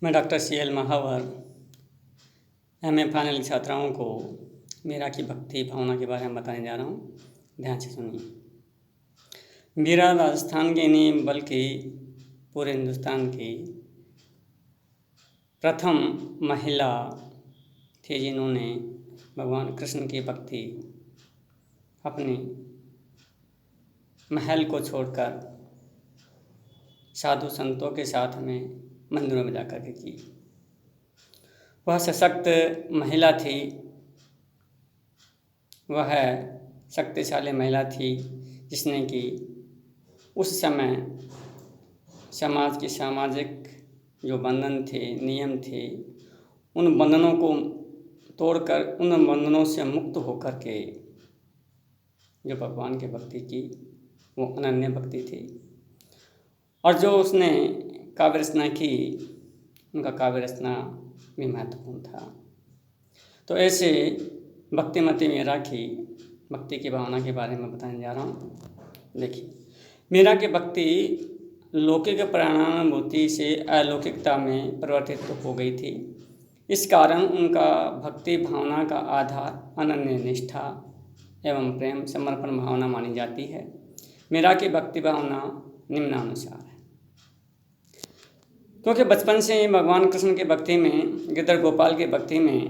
मैं doctor CL महावर MA final की छात्राओं को मीरा की भक्ति भावना के बारे में बताने जा रहा हूँ। ध्यान से सुनिए। मीरा राजस्थान की नहीं बल्कि पूरे हिंदुस्तान की प्रथम महिला थी जिन्होंने भगवान कृष्ण की भक्ति अपने महल को छोड़कर साधु संतों के साथ में मंदिरों में जाकर के की। वह सशक्त महिला थी, वह शक्तिशाली महिला थी जिसने कि उस समय समाज के सामाजिक जो बंधन थे, नियम थे, उन बंधनों को तोड़कर उन बंधनों से मुक्त होकर के जो भगवान की भक्ति की वो अनन्य भक्ति थी। और जो उसने काव्य रचना की उनका काव्य रचना भी महत्वपूर्ण था। तो ऐसे भक्तिमती मीरा की भक्ति की भावना के बारे में बताने जा रहा हूँ। देखिए, मीरा की भक्ति लौकिक प्राणानुभूति से अलौकिकता में परिवर्तित हो गई थी। इस कारण उनका भक्ति भावना का आधार अनन्य निष्ठा एवं प्रेम समर्पण भावना मानी जाती है। मीरा की भक्ति भावना निम्नानुसार है। क्योंकि बचपन से ही भगवान कृष्ण की भक्ति में, गिरधर गोपाल की भक्ति में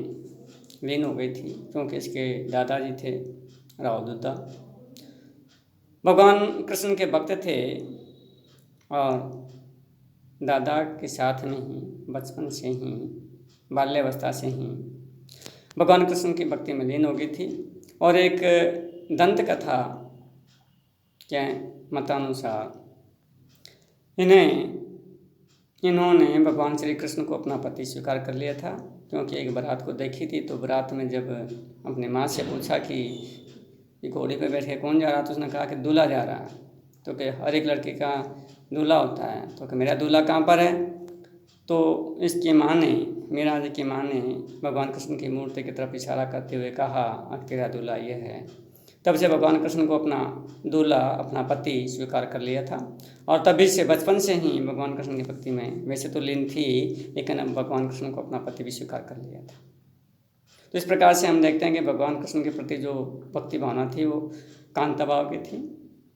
लीन हो गई थी। क्योंकि इसके दादाजी थे रावदूता, भगवान कृष्ण के भक्त थे और दादा के साथ में ही बचपन से ही बाल्यावस्था से ही भगवान कृष्ण की भक्ति में लीन हो गई थी। और एक दंत कथा के मतानुसार इन्होंने भगवान श्री कृष्ण को अपना पति स्वीकार कर लिया था। क्योंकि एक बारात को देखी थी, तो बारात में जब अपने माँ से पूछा कि घोड़े पे बैठे कौन जा रहा, तो उसने कहा कि दूल्हा जा रहा है। तो कि हर एक लड़के का दूल्हा होता है, तो कि मेरा दूल्हा कहाँ पर है। तो इसकी माँ ने, मीरा जी की माँ ने भगवान कृष्ण की मूर्ति की तरफ इशारा करते हुए कहा तेरा दूल्हा ये है। तब से भगवान कृष्ण को अपना दूल्हा, अपना पति स्वीकार कर लिया था। और तभी से बचपन से ही भगवान कृष्ण की भक्ति में वैसे तो लीन थी, लेकिन अब भगवान कृष्ण को अपना पति भी स्वीकार कर लिया था। तो इस प्रकार से हम देखते हैं कि भगवान कृष्ण के प्रति जो भक्ति भावना थी वो कांता भाव की थी,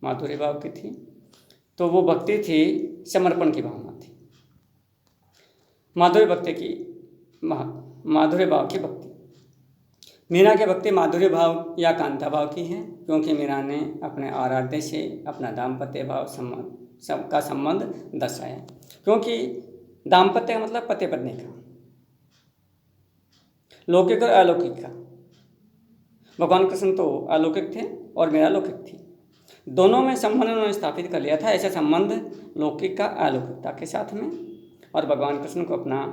माधुर्य भाव की थी। तो वो भक्ति थी, समर्पण की भावना थी, माधुर्य भाव की भक्ति। मीरा की भक्ति माधुर्य भाव या कांता भाव की है। क्योंकि मीरा ने अपने आराध्य से अपना दाम्पत्य भाव का संबंध दर्शाया। क्योंकि दाम्पत्य का मतलब पति पत्नी का, लौकिक और अलौकिक का। भगवान कृष्ण तो अलौकिक थे और मीरा लौकिक थी। दोनों में संबंध उन्होंने स्थापित कर लिया था। ऐसा संबंध लौकिक का अलौकिकता के साथ में, और भगवान कृष्ण को अपना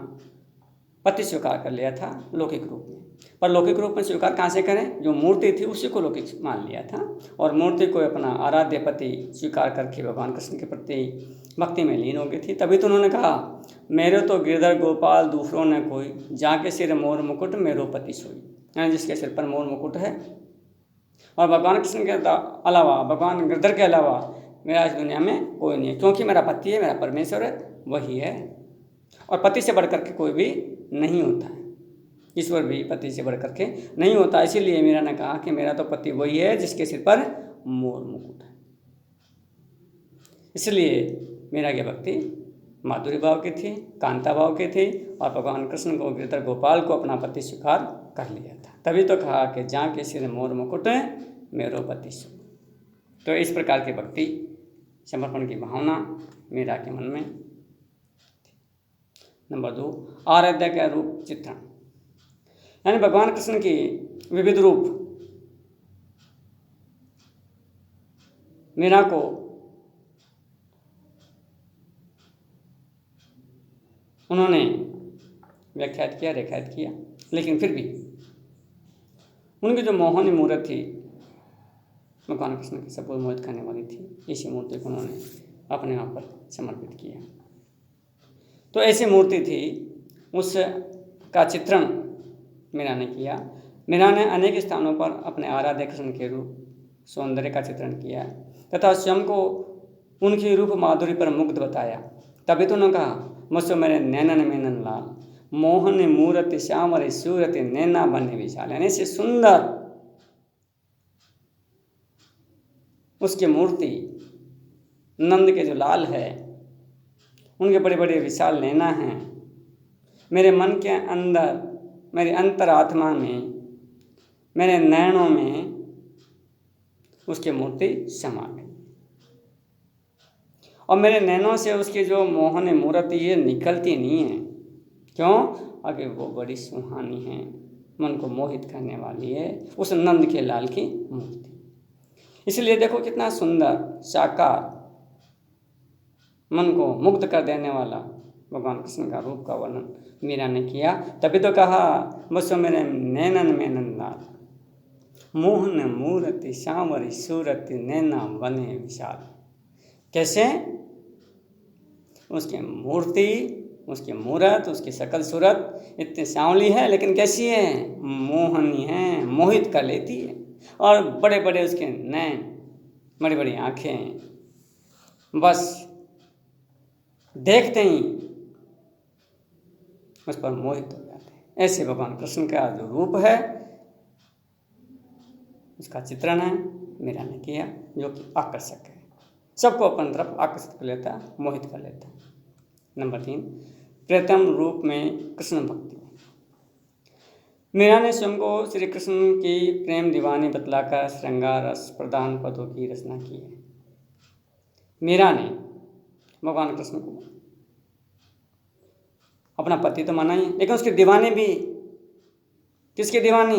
पति स्वीकार कर लिया था लौकिक रूप में। पर लौकिक रूप में स्वीकार कहाँ से करें, जो मूर्ति थी उसी को लौकिक मान लिया था और मूर्ति को अपना आराध्य पति स्वीकार करके भगवान कृष्ण के प्रति भक्ति में लीन हो गई थी। तभी तो उन्होंने कहा, मेरे तो गिरधर गोपाल दूसरों ने कोई, जाके सिर मोर मुकुट मेरो पति सोई। यानी जिसके सिर पर मोर मुकुट है और भगवान कृष्ण के अलावा, भगवान गिरधर के अलावा मेरा इस दुनिया में कोई नहीं है। क्योंकि मेरा पति है, मेरा परमेश्वर है, वही है। और पति से बढ़ करके कोई भी नहीं होता है, ईश्वर भी पति से बढ़ करके नहीं होता। इसीलिए मीरा ने कहा कि मेरा तो पति वही है जिसके सिर पर मोर मुकुट है। इसलिए मीरा की भक्ति माधुर्य भाव की थी, कांता भाव की थी और भगवान कृष्ण को, गिरधर गोपाल को अपना पति स्वीकार कर लिया था। तभी तो कहा कि जहाँ के सिर मोर मुकुट है मेरो पति सो। तो इस प्रकार की भक्ति, समर्पण की भावना मीरा के मन में। नंबर 2, आराध्य का रूप चित्रण। यानी भगवान कृष्ण की विविध रूप मीरा को उन्होंने व्याख्यात किया, रेखायत किया। लेकिन फिर भी उनकी जो मोहनी मूर्त थी, भगवान कृष्ण की सबको मोहित करने वाली थी, इसी मूर्ति को उन्होंने अपने आप पर समर्पित किया। तो ऐसी मूर्ति थी, उसका चित्रण मीरा ने किया। मीरा ने अनेक स्थानों पर अपने आराध्य कृष्ण के रूप सौंदर्य का चित्रण किया तथा स्वयं को उनकी रूप माधुरी पर मुग्ध बताया। तभी तो उन्होंने कहा, मुझसे मेरे नैनन मेनन लाल, मोहन मूरति श्यामर सूरति नैना बने विशाल। यानी से सुंदर उसकी मूर्ति, नंद के जो लाल है उनके बड़े बड़े विशाल नैना हैं। मेरे मन के अंदर, मेरे अंतरात्मा में, मेरे नयनों में उसकी मूर्ति समा गई और मेरे नैनों से उसकी जो मोहन मूर्ति ये निकलती नहीं है। क्यों? आगे वो बड़ी सुहानी है, मन को मोहित करने वाली है उस नंद के लाल की मूर्ति। इसलिए देखो कितना सुंदर साकार, मन को मुग्ध कर देने वाला भगवान कृष्ण का रूप का वर्णन मीरा ने किया। तभी तो कहा मुझसे मेरे नैनन मेनन लाल, मोहन मूरति श्यामर सूरति नैना बने विशाल। कैसे? उसकी मूर्ति, उसकी मूरत, उसकी शकल सूरत इतनी सांवली है, लेकिन कैसी है? मोहनी है, मोहित कर लेती है। और बड़े बड़े उसके नैन, बड़ी बड़ी आँखें, बस देखते ही उस पर मोहित हो जाते हैं। ऐसे भगवान कृष्ण का जो रूप है उसका चित्रण है मीरा ने किया, जो कि आकर्षक है, सबको अपनी तरफ आकर्षित कर लेता, मोहित कर लेता। नंबर 3, प्रथम रूप में कृष्ण भक्ति। मीरा ने स्वयं को श्री कृष्ण की प्रेम दीवानी बतलाकर श्रृंगार रस प्रदान पदों की रचना की है। मीरा ने भगवान कृष्ण को अपना पति तो माना ही, लेकिन उसके दीवाने भी। किसके दीवानी?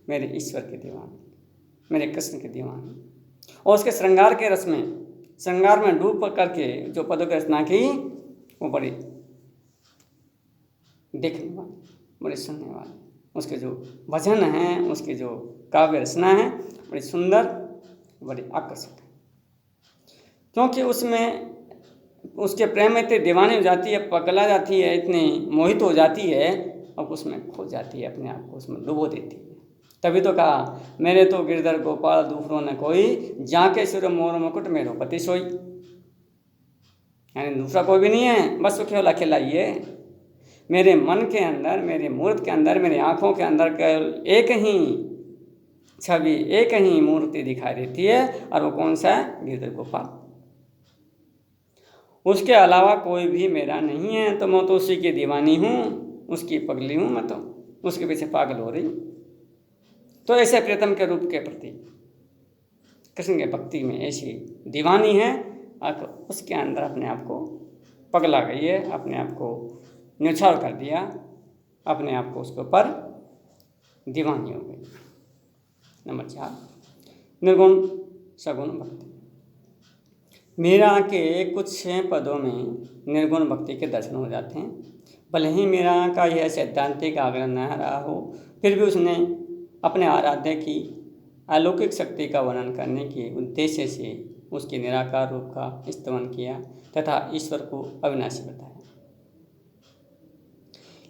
मेरे ईश्वर के दीवाने, मेरे कृष्ण के दीवाने। और उसके श्रृंगार के रस में, श्रृंगार में डूब करके जो पदों की रचना की वो बड़ी देखने वाली, बड़ी सुनने वाली। उसके जो भजन हैं, उसकी जो काव्य रचना है बड़ी सुंदर, बड़ी आकर्षक है। क्योंकि उसमें उसके प्रेम में इतनी दीवानी हो जाती है, पगला जाती है, इतनी मोहित हो जाती है और उसमें खो जाती है, अपने आप को उसमें डुबो देती है। तभी तो कहा मेरे तो गिरधर गोपाल दूसरों ने कोई, जाके सिर मोर मुकुट मेरो पति सोई। यानी दूसरा कोई भी नहीं है, बस वो केवल अकेला ही है। मेरे मन के अंदर, मेरे मूर्त के अंदर, मेरी आँखों के अंदर केवल एक ही छवि, एक ही मूर्ति दिखाई देती है, और वो कौन सा है? गिरधर गोपाल। उसके अलावा कोई भी मेरा नहीं है, तो मैं तो उसी की दीवानी हूँ, उसकी पगली हूँ, मैं तो उसके पीछे पागल हो रही हूँ। तो ऐसे प्रीतम के रूप के प्रति कृष्ण के भक्ति में ऐसी दीवानी है, और उसके अंदर अपने आप को पगला गई है, अपने आप को न्यौछावर कर दिया, अपने आप को उसके ऊपर दीवानी हो गई। नंबर 4, निर्गुण सगुण भक्ति। मीरा के कुछ पदों में निर्गुण भक्ति के दर्शन हो जाते हैं। भले ही मीरा का यह सैद्धांतिक आग्रह न रहा हो, फिर भी उसने अपने आराध्य की अलौकिक शक्ति का वर्णन करने के उद्देश्य से उसके निराकार रूप का स्तवन किया तथा ईश्वर को अविनाशी बताया।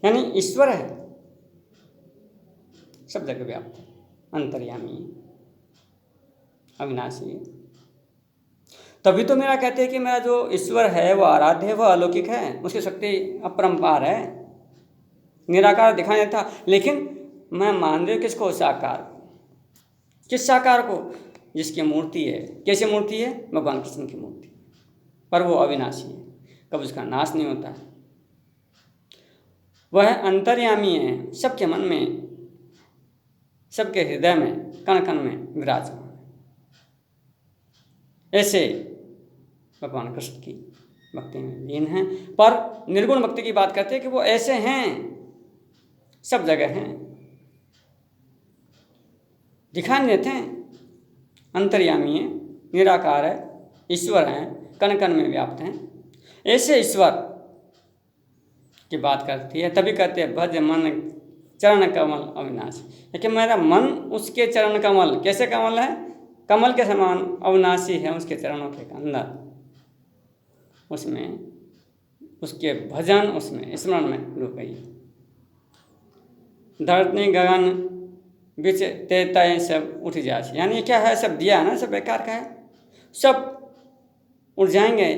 यानी ईश्वर है, सब जगह व्याप्त है, अंतर्यामी है, अविनाशी है। तभी तो मेरा कहते हैं कि मेरा जो ईश्वर है वो आराध्य है, वो अलौकिक है, उसकी शक्ति अपरंपार है, निराकार दिखाई देता। लेकिन मैं मान रही हूँ किसको? साकार को। किस साकार को? जिसकी मूर्ति है। कैसे मूर्ति है? भगवान कृष्ण की मूर्ति, पर वो अविनाशी है, कभी उसका नाश नहीं होता है। वह अंतर्यामी है, सबके मन में, सबके हृदय में, कण कण में विराजमान है। ऐसे भगवान कृष्ण की भक्ति में लीन है। पर निर्गुण भक्ति की बात करते हैं कि वो ऐसे हैं, सब जगह हैं, दिखाई नहीं देते हैं, अंतर्यामी है, निराकार है, ईश्वर हैं, कण कण में व्याप्त हैं। ऐसे ईश्वर की बात करती है। तभी कहते हैं भज मन चरण कमल अविनाशी, लेकिन मेरा मन उसके चरण कमल, कैसे कमल है? कमल के समान अविनाशी है, उसके चरणों के अंदर, उसमें उसके भजन, उसमें स्मरण में डूब गई। धरती गगन बीच तेतय सब उठ जाए। यानी क्या है? सब दिया है ना, सब बेकार का है, सब उठ जाएंगे।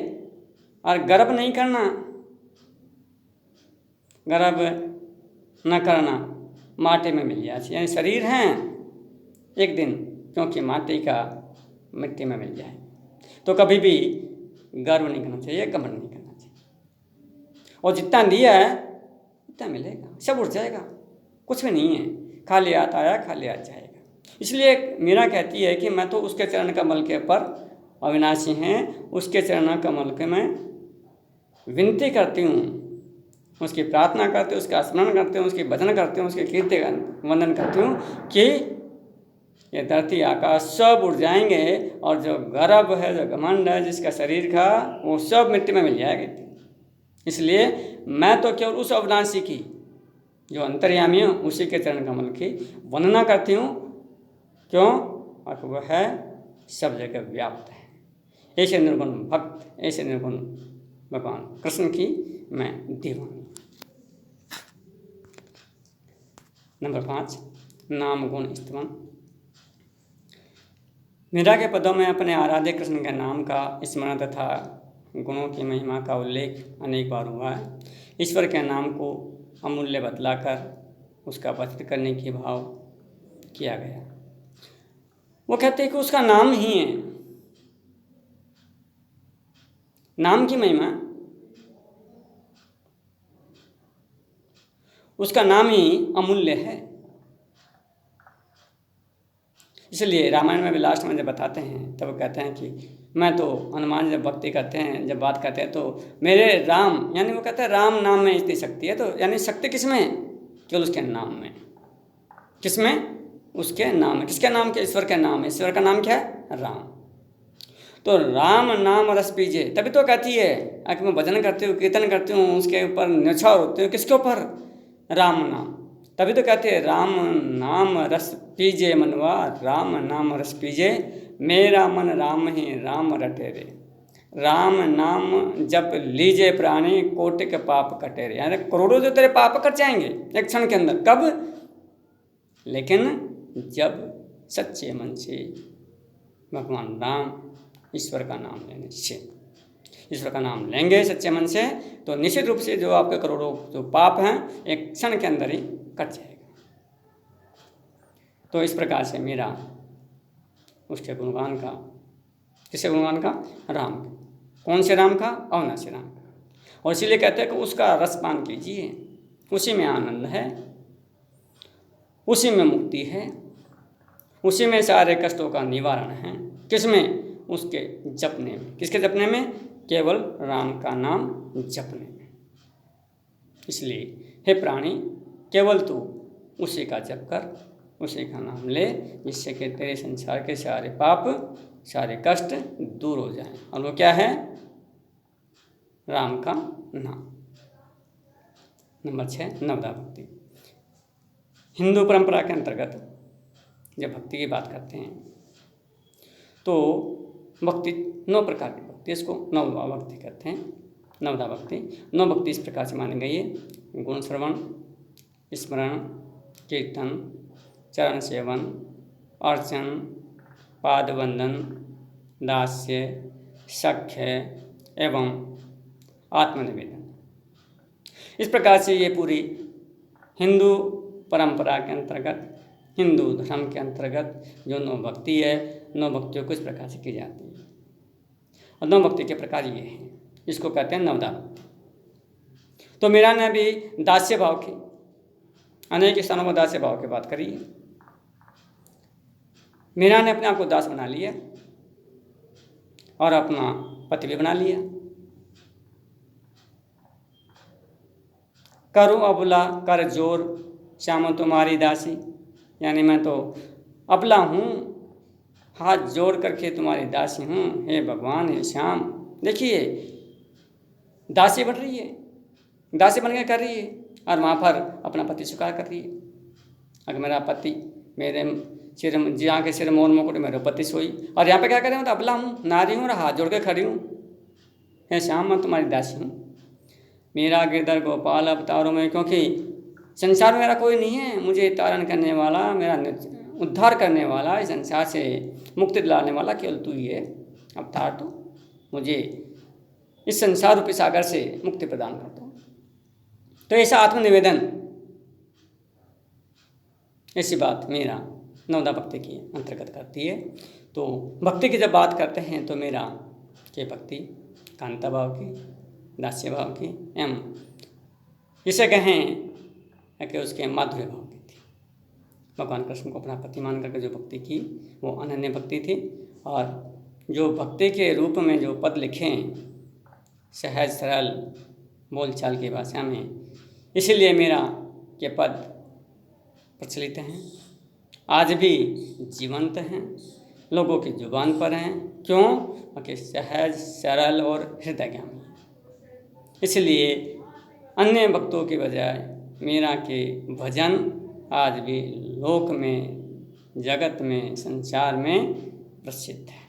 और गर्व नहीं करना, गर्भ न करना माटी में मिल जाए, यानी शरीर हैं एक दिन क्योंकि माटी का मिट्टी में मिल जाए। तो कभी भी गर्व नहीं करना चाहिए, घमंड नहीं करना चाहिए। और जितना दिया है उतना मिलेगा, सब उठ जाएगा, कुछ भी नहीं है, खाली हाथ आया खाली हाथ जाएगा। इसलिए मीरा कहती है कि मैं तो उसके चरण कमल के ऊपर अविनाशी हैं, उसके चरण कमल के मैं विनती करती हूँ, उसकी प्रार्थना करती हूँ, उसका स्मरण करती हूँ, उसकी भजन करती हूँ, उसके कीर्ति वंदन करती हूँ कि ये धरती आकाश सब उड़ जाएंगे और जो गर्व है, जो घमंड है जिसका शरीर का, वो सब मिट्टी में मिल जाएगी। इसलिए मैं तो केवल उस अविनाशी की जो अंतर्यामी है उसी के चरण कमल की वंदना करती हूँ। क्यों? और वह है सब जगह व्याप्त है। ऐसे निर्गुण भक्त, ऐसे निर्गुण भगवान कृष्ण की मैं दीवानी। नंबर 5, नाम गुण स्तवन। मीरा के पदों में अपने आराध्य कृष्ण के नाम का स्मरण तथा गुणों की महिमा का उल्लेख अनेक बार हुआ है। ईश्वर के नाम को अमूल्य बतलाकर उसका वर्णन करने की भाव किया गया। वो कहते हैं कि उसका नाम ही है, नाम की महिमा, उसका नाम ही अमूल्य है। इसलिए रामायण में भी लास्ट में जब बताते हैं तब वो कहते हैं कि मैं तो हनुमान जब भक्ति करते हैं, जब बात करते हैं तो मेरे राम, यानी वो कहते हैं राम नाम में इतनी शक्ति है। तो यानी शक्ति किस में? केवल उसके नाम में। किस में? उसके नाम में। किसके नाम के? ईश्वर के नाम है। ईश्वर का नाम क्या है? राम। तो राम नाम रस पीजे, तभी तो कहती है कि मैं भजन करती हूँ, कीर्तन करती हूँ, उसके ऊपर न्यौछावर होती हूँ। किसके ऊपर? राम नाम। तभी तो कहते हैं राम नाम रस पीजे मनवा, राम नाम रस पीजे, मेरा मन राम ही राम रटे रे, राम नाम जप लीजे प्राणी कोटि के पाप कटे रे। यानी करोड़ों जो तेरे पाप कट जाएंगे एक क्षण के अंदर। कब? लेकिन जब सच्चे मन से भगवान राम ईश्वर का नाम लेने से, ईश्वर का नाम लेंगे सच्चे मन से तो निश्चित रूप से जो आपके करोड़ों जो पाप हैं एक क्षण के अंदर ही कट जाएगा। तो इस प्रकार से मेरा उसके गुणगान का, किसके गुणगान का? राम का। कौन से राम का? अविनाशी राम का। और इसीलिए कहते हैं कि उसका रसपान कीजिए, उसी में आनंद है, उसी में मुक्ति है, उसी में सारे कष्टों का निवारण है। किसमें? उसके जपने में। किसके जपने में? केवल राम का नाम जपने में। इसलिए हे प्राणी, केवल तू उसी का जप कर, उसी का नाम ले, जिससे कि तेरे संसार के सारे पाप, सारे कष्ट दूर हो जाएं। और वो क्या है? राम का नाम। नंबर 6, नवदा भक्ति। हिंदू परंपरा के अंतर्गत जब भक्ति की बात करते हैं तो भक्ति 9 प्रकार की भक्ति, इसको नवदा भक्ति कहते हैं। नवदा भक्ति 9 भक्ति इस प्रकार से मानी गई है: गुण श्रवण, स्मरण, कीर्तन, चरण सेवन, अर्चन, पाद वंदन, दास्य, सख्य एवं आत्मनिवेदन। इस प्रकार से ये पूरी हिंदू परंपरा के अंतर्गत, हिंदू धर्म के अंतर्गत जो 9 भक्ति है, 9 भक्तियों को इस प्रकार से की जाती है। और 9 भक्ति के प्रकार ये हैं, इसको कहते हैं नवदा भक्ति। तो मीरा ने भी दास्य भाव की, अनेक स्थानों में दास्य भाव की बात करी है। मीरा ने अपने आप को दास बना लिया और अपना पति भी बना लिया। करो अबला कर जोर, श्याम तुम्हारी दासी, यानी मैं तो अबला हूँ, हाथ जोड़ करके तुम्हारी दासी हूँ, हे भगवान, हे श्याम। देखिए दासी बन रही है, दासी बन के कर रही है और वहाँ पर अपना पति स्वीकार कर रही है। अगर मेरा पति मेरे सिर, जहाँ के सिर मोर मुकुट मेरे पति सोई, और यहाँ पे क्या करें? मैं तो अबला हूँ, नारी हूँ, हाथ जोड़ के खड़ी हूँ, हे श्याम मैं तुम्हारी दासी हूँ। मेरा गिरधर गोपाल अवतारों में, क्योंकि संसार में मेरा कोई नहीं है, मुझे तारण करने वाला, मेरा उद्धार करने वाला, इस संसार से मुक्ति दिलाने वाला केवल तू ही है। अवतार तो मुझे इस संसार रूपी सागर से मुक्ति प्रदान कर दो। तो ऐसा आत्मनिवेदन, ऐसी बात मीरा नवदा भक्ति की अंतर्गत करती है। तो भक्ति की जब बात करते हैं तो मीरा की भक्ति कांता भाव की, दास्य भाव की एवं इसे कहें कि उसके माधुर्य भाव की थी। भगवान कृष्ण को अपना पति मान करके जो भक्ति की वो अनन्य भक्ति थी। और जो भक्ति के रूप में जो पद लिखे सहज सरल बोलचाल की भाषा में, इसीलिए मीरा के पद प्रचलित हैं, आज भी जीवंत हैं, लोगों की जुबान पर हैं। क्यों? क्योंकि सहज सरल और हृदयगामी। इसलिए अन्य भक्तों के बजाय मीरा के भजन आज भी लोक में, जगत में, संसार में प्रसिद्ध है।